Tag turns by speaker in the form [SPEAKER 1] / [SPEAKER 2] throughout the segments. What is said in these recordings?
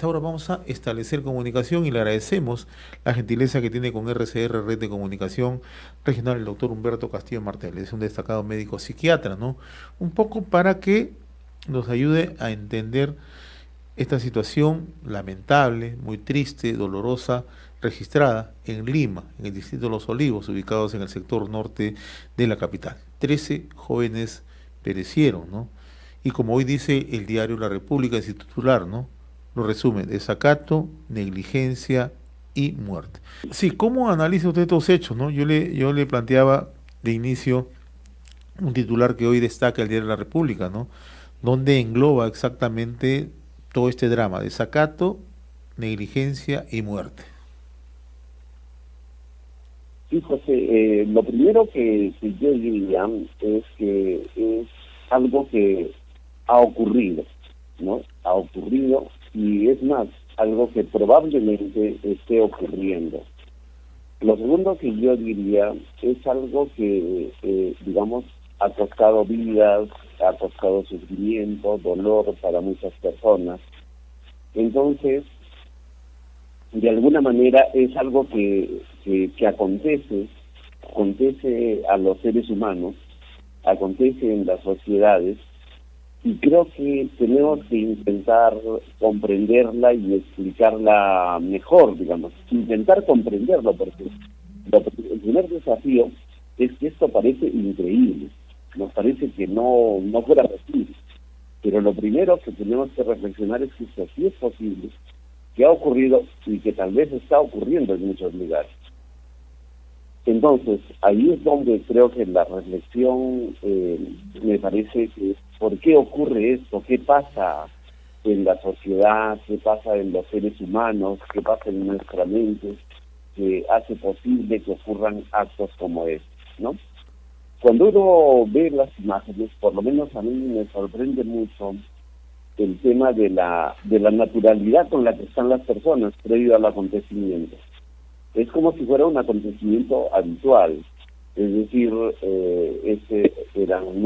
[SPEAKER 1] Ahora vamos a establecer comunicación y le agradecemos la gentileza que tiene con RCR, Red de Comunicación Regional, el doctor Humberto Castillo Martel. Es un destacado médico psiquiatra, ¿no? Un poco para que nos ayude a entender esta situación lamentable, muy triste, dolorosa, registrada en Lima, en el distrito de Los Olivos, ubicados en el sector norte de la capital. 13 jóvenes perecieron, ¿no? Y como hoy dice el diario La República, en su titular, ¿no? Lo resume: desacato, negligencia y muerte. Sí, ¿cómo analiza usted estos hechos, no? Yo le planteaba de inicio un titular que hoy destaca el diario La República, ¿no? Donde engloba exactamente todo este drama: desacato, negligencia y muerte.
[SPEAKER 2] Sí, José, lo primero que yo diría es que es algo que ha ocurrido, ¿no? Ha ocurrido y es más, algo que probablemente esté ocurriendo. Lo segundo que yo diría es algo que, digamos, ha costado vidas, ha costado sufrimiento, dolor para muchas personas. Entonces, de alguna manera es algo que acontece a los seres humanos, acontece en las sociedades, y creo que tenemos que intentar comprenderla y explicarla mejor, digamos, intentar comprenderlo, porque el primer desafío es que esto parece increíble, nos parece que no fuera posible, pero lo primero que tenemos que reflexionar es que esto sí es posible, que ha ocurrido y que tal vez está ocurriendo en muchos lugares. Entonces, ahí es donde creo que la reflexión me parece que ¿por qué ocurre esto? ¿Qué pasa en la sociedad? ¿Qué pasa en los seres humanos? ¿Qué pasa en nuestra mente? Que hace posible que ocurran actos como estos, ¿no? Cuando uno ve las imágenes, por lo menos a mí me sorprende mucho el tema de la naturalidad con la que están las personas previo al acontecimiento. Es como si fuera un acontecimiento habitual, es decir, no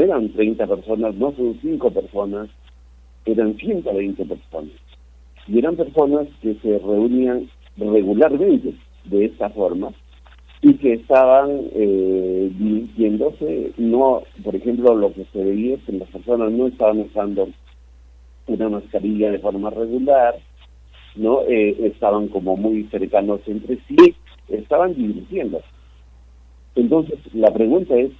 [SPEAKER 2] eran 30 personas, no son 5 personas, eran 120 personas. Y eran personas que se reunían regularmente de esta forma y que estaban dirigiéndose, no, por ejemplo, lo que se veía es que las personas no estaban usando una mascarilla de forma regular, ¿no? Estaban como muy cercanos entre sí, estaban divirtiéndose. Entonces, la pregunta es,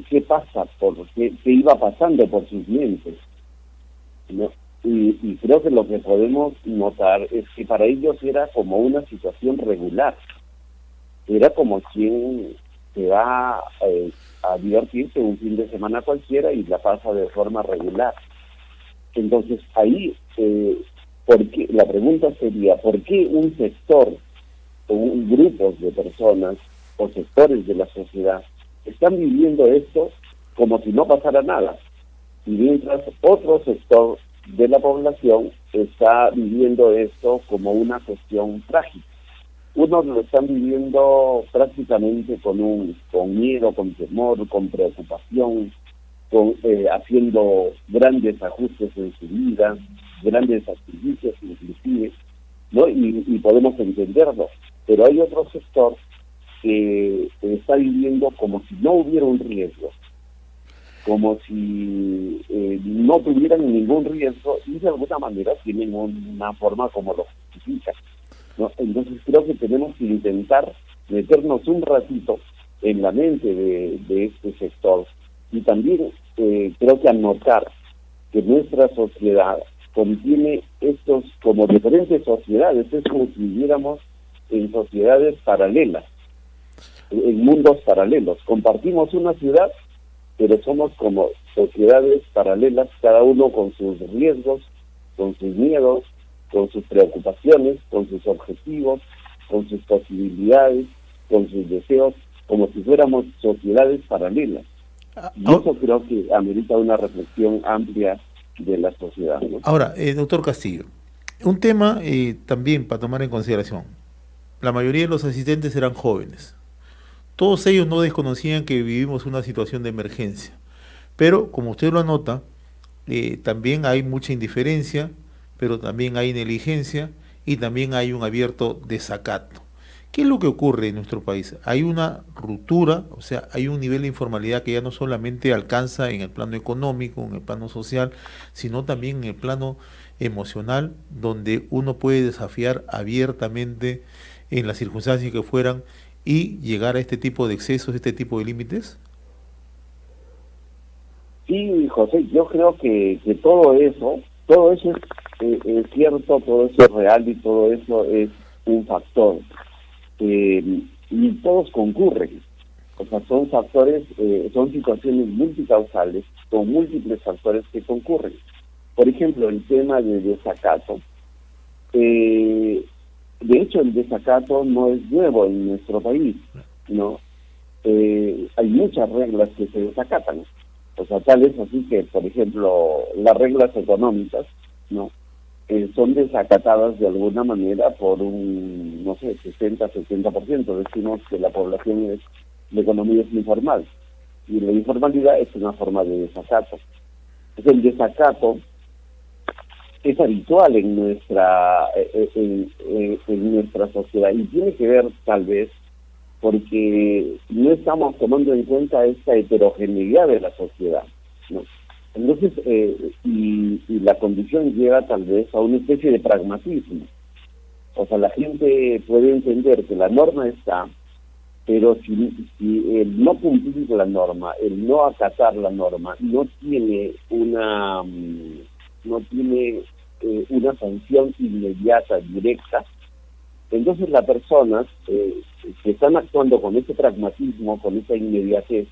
[SPEAKER 2] ¿qué pasa? ¿Qué iba pasando por sus mentes? ¿No? Y creo que lo que podemos notar es que para ellos era como una situación regular. Era como quien se va a divertirse un fin de semana cualquiera y la pasa de forma regular. Entonces, ahí la pregunta sería, ¿por qué un sector o grupos de personas o sectores de la sociedad están viviendo esto como si no pasara nada? Y mientras otro sector de la población está viviendo esto como una cuestión trágica. Unos lo están viviendo prácticamente con miedo, con temor, con preocupación, haciendo grandes ajustes en su vida, grandes sacrificios inclusive, ¿no? Y podemos entenderlo. Pero hay otro sector que está viviendo como si no hubiera un riesgo, como si no tuvieran ningún riesgo y de alguna manera tienen una forma como lo justifican, ¿no? Entonces creo que tenemos que intentar meternos un ratito en la mente de este sector y también creo que anotar que nuestra sociedad contiene estos como diferentes sociedades, es como si viviéramos en sociedades paralelas, en mundos paralelos. Compartimos una ciudad, pero somos como sociedades paralelas, cada uno con sus riesgos, con sus miedos, con sus preocupaciones, con sus objetivos, con sus posibilidades, con sus deseos, como si fuéramos sociedades paralelas. Y eso creo que amerita una reflexión amplia de la sociedad, ¿no?
[SPEAKER 1] Ahora, doctor Castillo, un tema también para tomar en consideración. La mayoría de los asistentes eran jóvenes. Todos ellos no desconocían que vivimos una situación de emergencia. Pero, como usted lo anota, también hay mucha indiferencia, pero también hay negligencia y también hay un abierto desacato. ¿Qué es lo que ocurre en nuestro país? Hay una ruptura, o sea, hay un nivel de informalidad que ya no solamente alcanza en el plano económico, en el plano social, sino también en el plano emocional, donde uno puede desafiar abiertamente en las circunstancias que fueran y llegar a este tipo de excesos, este tipo de límites.
[SPEAKER 2] Sí, José, yo creo que todo eso es cierto, todo eso es real y todo eso es un factor. Y todos concurren. O sea, son factores, son situaciones multicausales, con múltiples factores que concurren. Por ejemplo, el tema del desacato. De hecho, el desacato no es nuevo en nuestro país, ¿no? Hay muchas reglas que se desacatan. O sea, tal es así que, por ejemplo, las reglas económicas, ¿no? Son desacatadas de alguna manera por un, no sé, 60-70%. Decimos que la población la economía es informal. Y la informalidad es una forma de desacato. Entonces, el desacato es habitual en nuestra sociedad y tiene que ver tal vez porque no estamos tomando en cuenta esta heterogeneidad de la sociedad, ¿no? Entonces, y la condición lleva tal vez a una especie de pragmatismo. O sea, la gente puede entender que la norma está, pero si el no cumplir la norma, el no acatar la norma, no tiene una sanción inmediata, directa, entonces las personas que están actuando con ese pragmatismo, con esa inmediatez,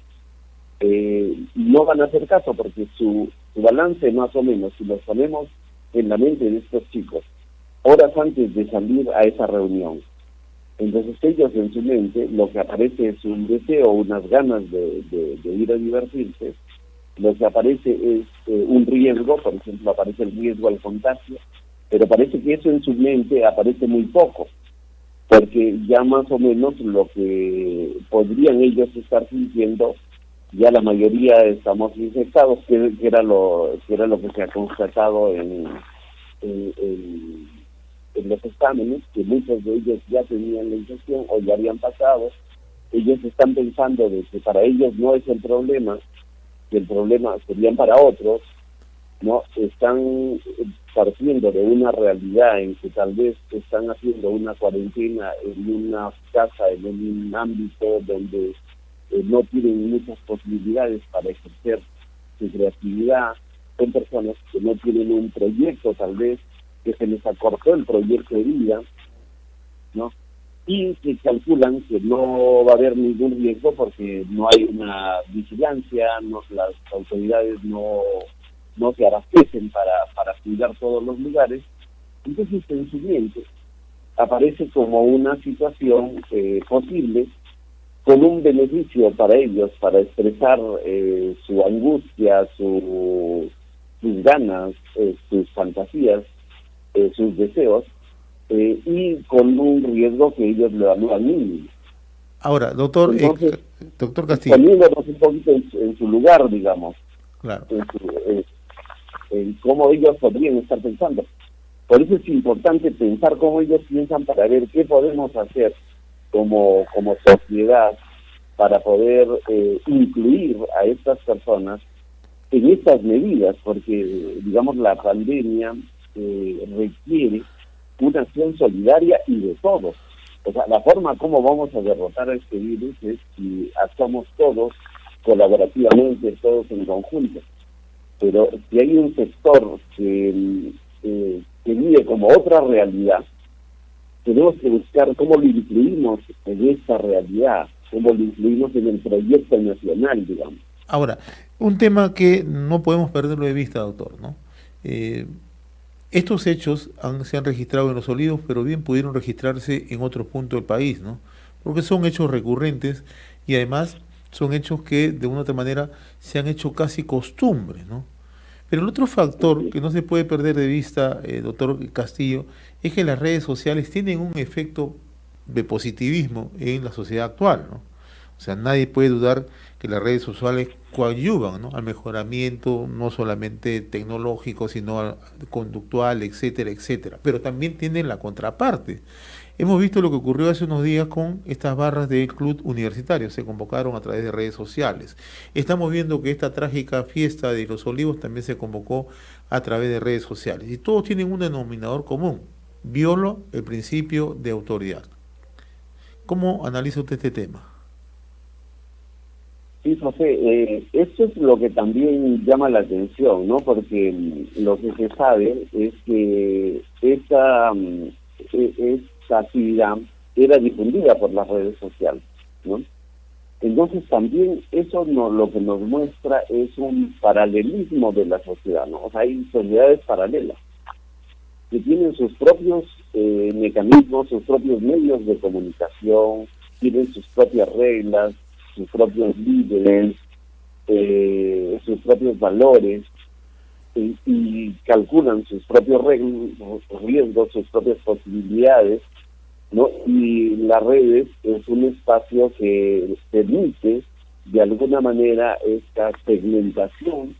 [SPEAKER 2] no van a hacer caso porque su balance más o menos, si lo ponemos en la mente de estos chicos, horas antes de salir a esa reunión, entonces ellos en su mente lo que aparece es un deseo, unas ganas de ir a divertirse, lo que aparece es un riesgo, por ejemplo aparece el riesgo al contagio, pero parece que eso en su mente aparece muy poco, porque ya más o menos lo que podrían ellos estar sintiendo, ya la mayoría estamos infectados, que era lo que se ha constatado en los exámenes, que muchos de ellos ya tenían la infección o ya habían pasado. Ellos están pensando de que para ellos no es el problema, que el problema serían para otros, ¿no? Están partiendo de una realidad en que tal vez están haciendo una cuarentena en una casa, en un ámbito donde no tienen muchas posibilidades para ejercer su creatividad. Son personas que no tienen un proyecto, tal vez, que se les acortó el proyecto de vida, ¿no? Y que calculan que no va a haber ningún riesgo porque no hay una vigilancia, las autoridades no se abastecen para cuidar todos los lugares. Entonces, en su mente aparece como una situación posible, con un beneficio para ellos, para expresar su angustia, sus ganas, sus fantasías, sus deseos, y con un riesgo que ellos le dan al mínimo.
[SPEAKER 1] Ahora, doctor,
[SPEAKER 2] Entonces,
[SPEAKER 1] doctor Castillo.
[SPEAKER 2] poniéndonos un poquito en su lugar, digamos,
[SPEAKER 1] Claro.
[SPEAKER 2] En cómo ellos podrían estar pensando. Por eso es importante pensar cómo ellos piensan para ver qué podemos hacer como sociedad para poder incluir a estas personas en estas medidas, porque, digamos, la pandemia requiere una acción solidaria y de todos. O sea, la forma como vamos a derrotar a este virus es si actuamos todos colaborativamente, todos en conjunto. Pero si hay un sector que vive como otra realidad, tenemos que buscar cómo lo incluimos en esta realidad, cómo lo incluimos en el proyecto nacional, digamos.
[SPEAKER 1] Ahora, un tema que no podemos perderlo de vista, doctor, ¿no? Estos hechos se han registrado en Los Olivos, pero bien pudieron registrarse en otros puntos del país, ¿no? Porque son hechos recurrentes y además son hechos que de una u otra manera se han hecho casi costumbre, ¿no? Pero el otro factor que no se puede perder de vista, doctor Castillo, es que las redes sociales tienen un efecto de positivismo en la sociedad actual, ¿no? O O sea, nadie puede dudar que las redes sociales coadyuvan, ¿no?, al mejoramiento no solamente tecnológico, sino conductual, etcétera, etcétera. Pero también tienen la contraparte. Hemos visto lo que ocurrió hace unos días con estas barras del club universitario, se convocaron a través de redes sociales. Estamos viendo que esta trágica fiesta de los Olivos también se convocó a través de redes sociales. Y todos tienen un denominador común: viola el principio de autoridad. ¿Cómo analiza usted este tema?
[SPEAKER 2] Sí, José, esto es lo que también llama la atención, ¿no? Porque lo que se sabe es que esta actividad era difundida por las redes sociales, ¿no? Entonces también eso lo que nos muestra es un paralelismo de la sociedad, ¿no? O sea, hay sociedades paralelas que tienen sus propios mecanismos, sus propios medios de comunicación, tienen sus propias reglas, sus propios líderes, sus propios valores, y calculan sus propios riesgos, sus propias posibilidades, ¿no? Y las redes es un espacio que permite de alguna manera esta segmentación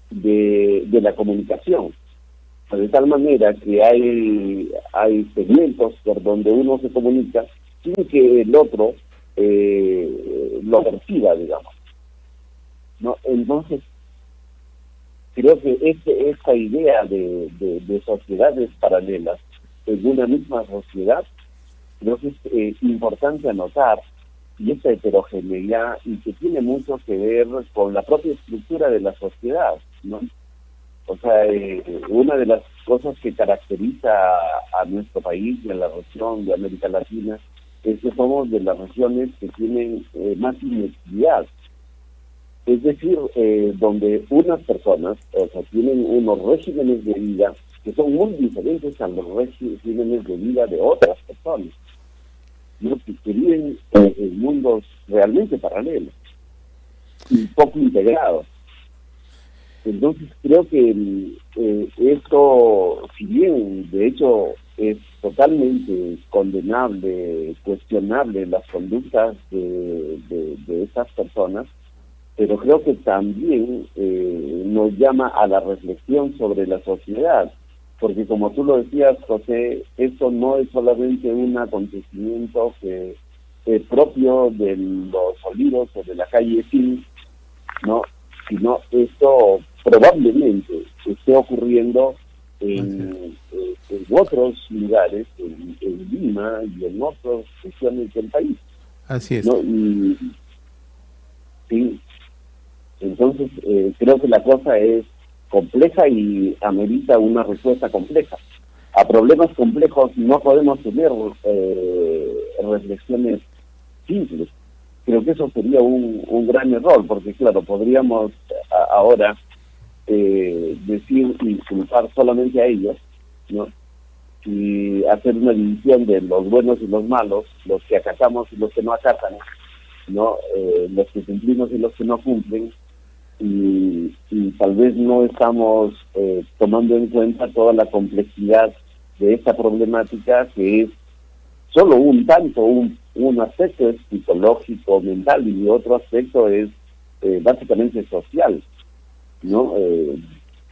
[SPEAKER 2] de la comunicación, de tal manera que hay segmentos por donde uno se comunica sin que el otro lo perciba, digamos, ¿no? Entonces creo que esta idea de sociedades paralelas en una misma sociedad, creo que es importante anotar, y esta heterogeneidad, y que tiene mucho que ver con la propia estructura de la sociedad, ¿no? O sea, una de las cosas que caracteriza a nuestro país y a la región de América Latina es que somos de las regiones que tienen más inequidad. Es decir, donde unas personas, o sea, tienen unos regímenes de vida que son muy diferentes a los regímenes de vida de otras personas, ¿no?, que viven en mundos realmente paralelos y poco integrados. Entonces creo que esto, si bien de hecho es totalmente condenable, cuestionable las conductas de estas personas, pero creo que también nos llama a la reflexión sobre la sociedad, porque como tú lo decías, José, esto no es solamente un acontecimiento que es propio de los Olivos o de la calle Fin, ¿no?, sino esto probablemente esté ocurriendo en otros lugares, en Lima y en otras regiones del país,
[SPEAKER 1] Así es.
[SPEAKER 2] ¿no? Y sí, entonces creo que la cosa es compleja y amerita una respuesta compleja. A problemas complejos no podemos tener reflexiones simples. Creo que eso sería un gran error, porque claro, podríamos ahora decir y culpar solamente a ellos, ¿no?, y hacer una división de los buenos y los malos, los que acatamos y los que no acatan, ¿no?, los que cumplimos y los que no cumplen, y tal vez no estamos tomando en cuenta toda la complejidad de esta problemática, que es solo un aspecto es psicológico, mental, y otro aspecto es básicamente social, ¿no?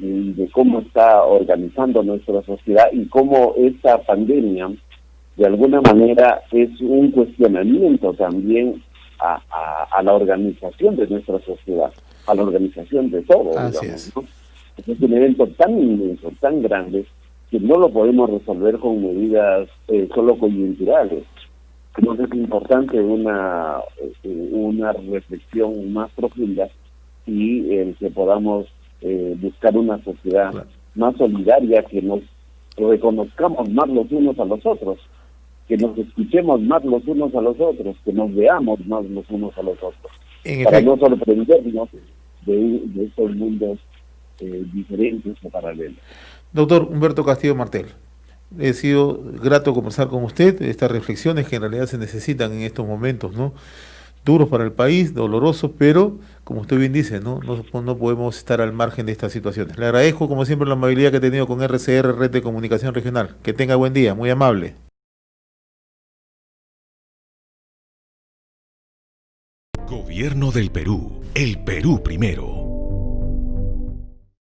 [SPEAKER 2] Y de cómo está organizando nuestra sociedad y cómo esta pandemia de alguna manera es un cuestionamiento también a la organización de nuestra sociedad, a la organización de todo,
[SPEAKER 1] Así
[SPEAKER 2] digamos,
[SPEAKER 1] es.
[SPEAKER 2] ¿no? Es un evento tan inmenso, tan grande, que no lo podemos resolver con medidas solo coyunturales. Creo que es importante una reflexión más profunda y el que podamos buscar una sociedad más solidaria, que nos reconozcamos más los unos a los otros, que nos escuchemos más los unos a los otros, que nos veamos más los unos a los otros, para no sorprendernos de estos mundos diferentes o paralelos.
[SPEAKER 1] Doctor Humberto Castillo Martel, he sido grato conversar con usted, estas reflexiones que en realidad se necesitan en estos momentos, ¿no?, duros para el país, dolorosos, pero como usted bien dice, ¿no?, no podemos estar al margen de estas situaciones. Le agradezco como siempre la amabilidad que ha tenido con RCR, Red de Comunicación Regional. Que tenga buen día, muy amable.
[SPEAKER 3] Gobierno del Perú. El Perú primero.